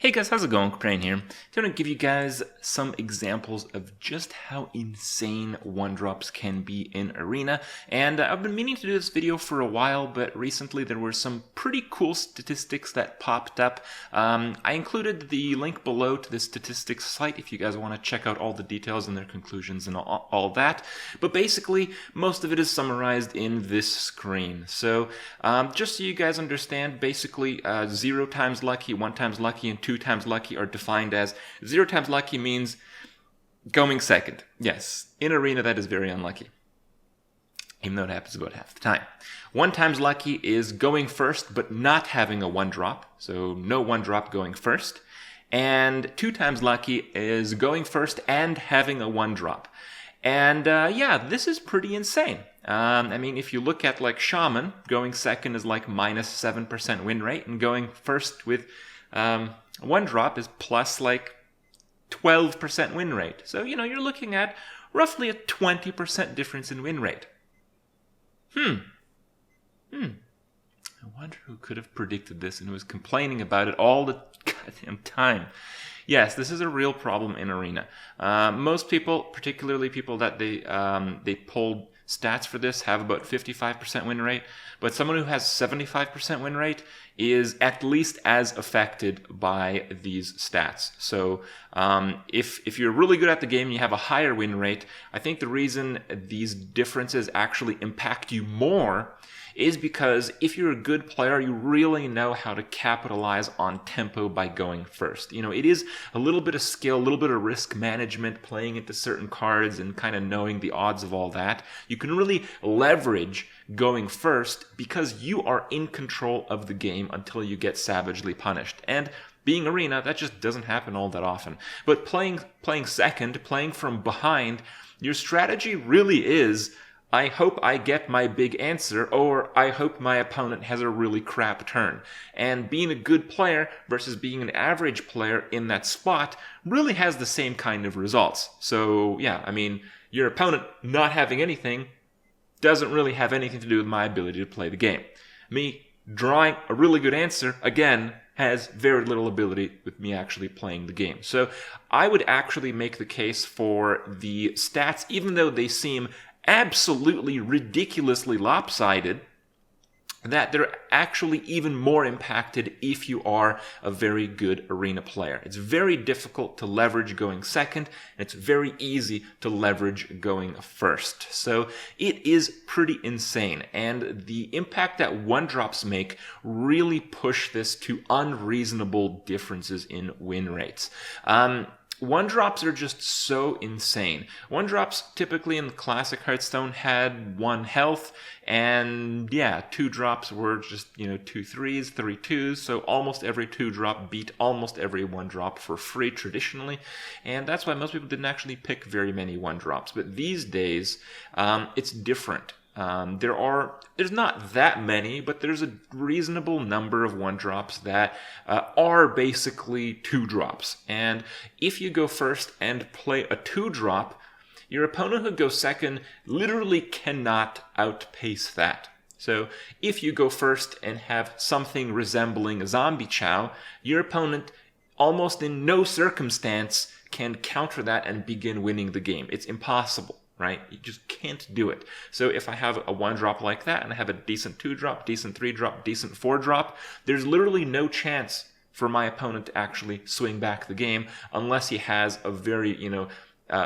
Hey guys, how's it going? Kripparrian here. I'm going to give you guys some examples of just how insane one-drops can be in Arena. And I've been meaning to do this video for a while, but recently there were some pretty cool statistics that popped up. I included the link below to the statistics site if you guys want to check out all the details and their conclusions and all that. But basically, most of it is summarized in this screen. So just so you guys understand, basically 0 times lucky, 1 times lucky, and 2 times lucky are defined as 0 times lucky means going second. Yes, in Arena that is very unlucky, even though it happens about half the time. 1 times lucky is going first but not having a 1-drop, so no 1-drop going first. And 2 times lucky is going first and having a 1-drop. And yeah, this is pretty insane. I mean, if you look at like Shaman, going second is like minus 7% win rate, and going first with 1-drop is plus like 12% win rate. So, you know, you're looking at roughly a 20% difference in win rate. I wonder who could have predicted this and was complaining about it all the goddamn time. Yes, this is a real problem in Arena. Most people, particularly people that they pulled stats for this, have about 55% win rate, but someone who has 75% win rate is at least as affected by these stats. So if you're really good at the game and you have a higher win rate, I think the reason these differences actually impact you more is because if you're a good player, you really know how to capitalize on tempo by going first. You know, it is a little bit of skill, a little bit of risk management, playing into certain cards and kind of knowing the odds of all that. You can really leverage going first because you are in control of the game until you get savagely punished. And being Arena, that just doesn't happen all that often. But playing second, playing from behind, your strategy really is, I hope I get my big answer, or I hope my opponent has a really crap turn. And being a good player versus being an average player in that spot really has the same kind of results. So yeah, I mean, your opponent not having anything doesn't really have anything to do with my ability to play the game. Me drawing a really good answer, again, has very little ability with me actually playing the game. So I would actually make the case for the stats, even though they seem absolutely ridiculously lopsided, that they're actually even more impacted if you are a very good Arena player. It's very difficult to leverage going second, and it's very easy to leverage going first. So it is pretty insane, and the impact that 1-drops make really push this to unreasonable differences in win rates. 1-drops are just so insane. 1-drops typically in the classic Hearthstone had 1 health, and yeah, 2-drops were just, you know, 2 3s, 3 2s, so almost every 2-drop beat almost every 1-drop for free traditionally, and that's why most people didn't actually pick very many 1-drops. But these days, it's different. There's not that many, but there's a reasonable number of 1-drops that are basically 2-drops. And if you go first and play a 2-drop, your opponent who goes second literally cannot outpace that. So if you go first and have something resembling a zombie chow, your opponent almost in no circumstance can counter that and begin winning the game. It's impossible. Right? You just can't do it. So if I have a 1-drop like that and I have a decent 2-drop, decent 3-drop, decent 4-drop, there's literally no chance for my opponent to actually swing back the game unless he has a very,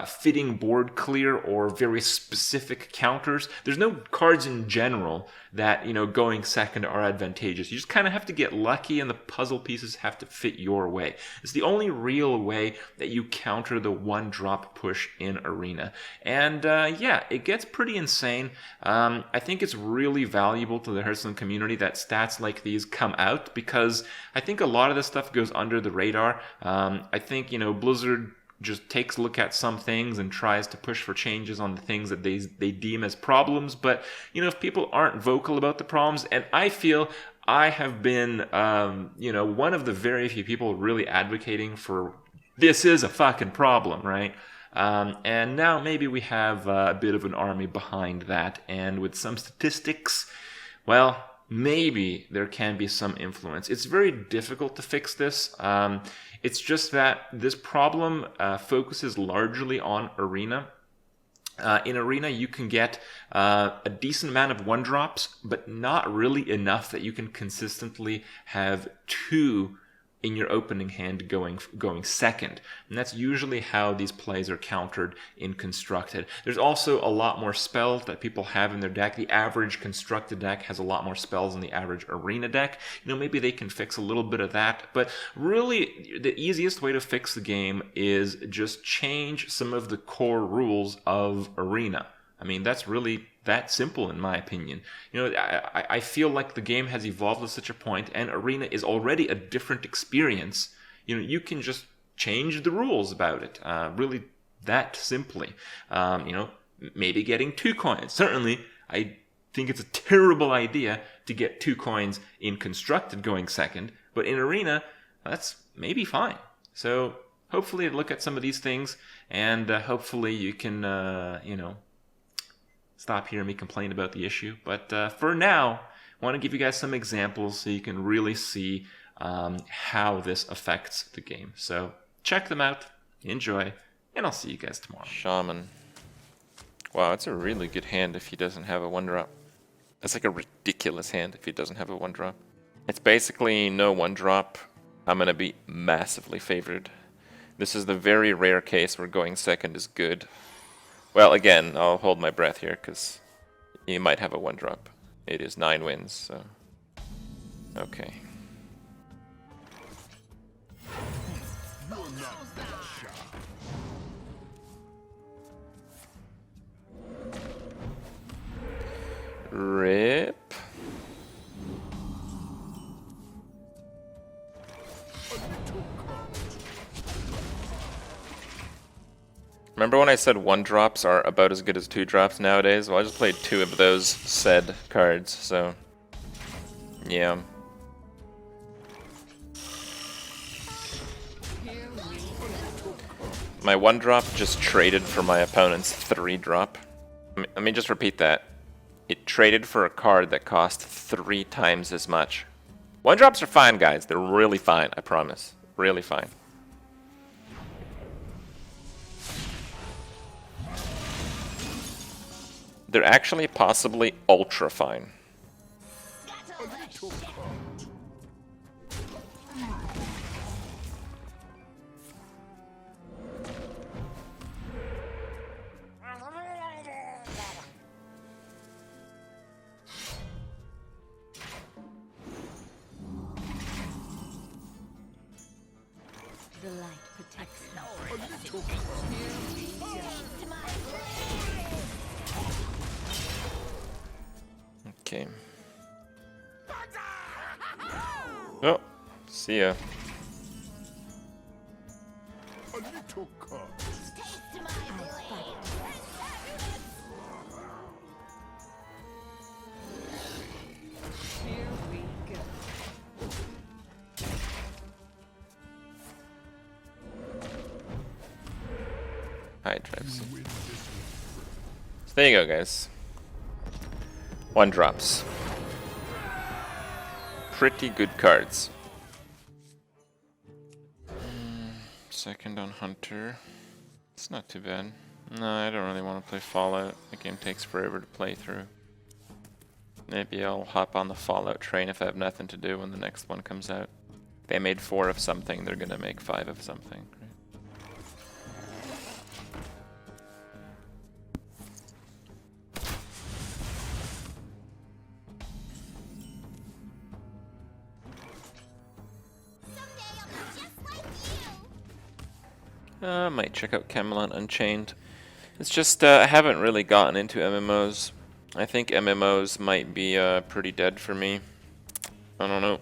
fitting board clear or very specific counters. There's no cards in general that, going second are advantageous. You just kind of have to get lucky and the puzzle pieces have to fit your way. It's the only real way that you counter the 1-drop push in Arena. And yeah, it gets pretty insane. I think it's really valuable to the Hearthstone community that stats like these come out, because I think a lot of this stuff goes under the radar. I think, Blizzard just takes a look at some things and tries to push for changes on the things that they deem as problems. But, if people aren't vocal about the problems, and I feel I have been, one of the very few people really advocating for this is a fucking problem, right? And now maybe we have a bit of an army behind that. And with some statistics, well, maybe there can be some influence. It's very difficult to fix this. It's just that this problem focuses largely on Arena. In Arena, you can get a decent amount of 1-drops, but not really enough that you can consistently have 2 in your opening hand going second. And that's usually how these plays are countered in Constructed. There's also a lot more spells that people have in their deck. The average Constructed deck has a lot more spells than the average Arena deck. Maybe they can fix a little bit of that, but really the easiest way to fix the game is just change some of the core rules of Arena. I mean, that's really that simple in my opinion. I feel like the game has evolved to such a point, and Arena is already a different experience. You can just change the rules about it, really that simply. Maybe getting 2 coins. Certainly, I think it's a terrible idea to get 2 coins in Constructed going second, but in Arena, that's maybe fine. So hopefully look at some of these things, and hopefully you can, stop hearing me complain about the issue. But for now, I want to give you guys some examples so you can really see how this affects the game. So check them out, enjoy, and I'll see you guys tomorrow. Shaman. Wow, it's a really good hand if he doesn't have a 1-drop. That's like a ridiculous hand if he doesn't have a 1-drop. It's basically no 1-drop. I'm going to be massively favored. This is the very rare case where going second is good. Well, again, I'll hold my breath here, because he might have a 1-drop. It is 9 wins, so... Okay. Rip. Remember when I said 1-drops are about as good as 2-drops nowadays? Well, I just played 2 of those said cards, so... yeah. My 1-drop just traded for my opponent's 3-drop. Let me just repeat that. It traded for a card that cost 3 times as much. 1-drops are fine, guys. They're really fine, I promise. Really fine. They're actually possibly ultra fine. The light protects them. Okay. Oh, see ya. Hi, Travis. So there you go, guys. 1-drops. Pretty good cards. Second on Hunter. It's not too bad. No, I don't really want to play Fallout. The game takes forever to play through. Maybe I'll hop on the Fallout train if I have nothing to do when the next one comes out. They made 4 of something, they're gonna make 5 of something. I might check out Camelot Unchained. It's just, I haven't really gotten into MMOs. I think MMOs might be pretty dead for me. I don't know.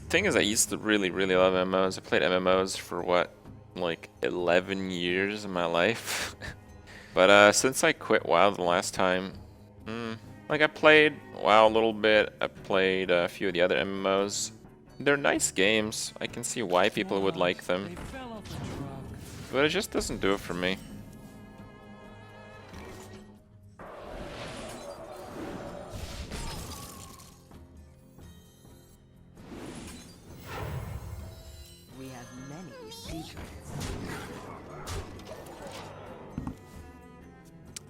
Thing is, I used to really, really love MMOs. I played MMOs for what, like 11 years of my life. But since I quit WoW the last time, like I played WoW a little bit. I played a few of the other MMOs. They're nice games. I can see why people would like them. But it just doesn't do it for me.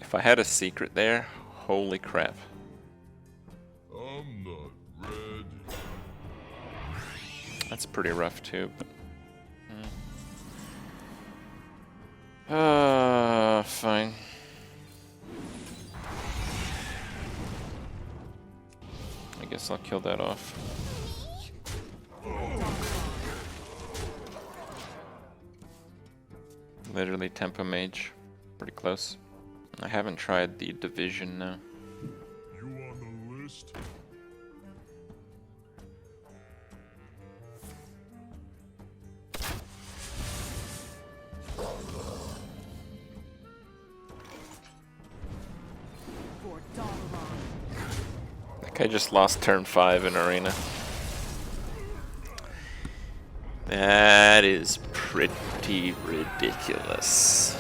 If I had a secret there, holy crap. I'm not ready. That's pretty rough too, but... fine. I guess I'll kill that off. Literally Tempo Mage. Pretty close. I haven't tried the Division now. You on the list? For Dawn. That guy just lost turn 5 in Arena. That is pretty ridiculous.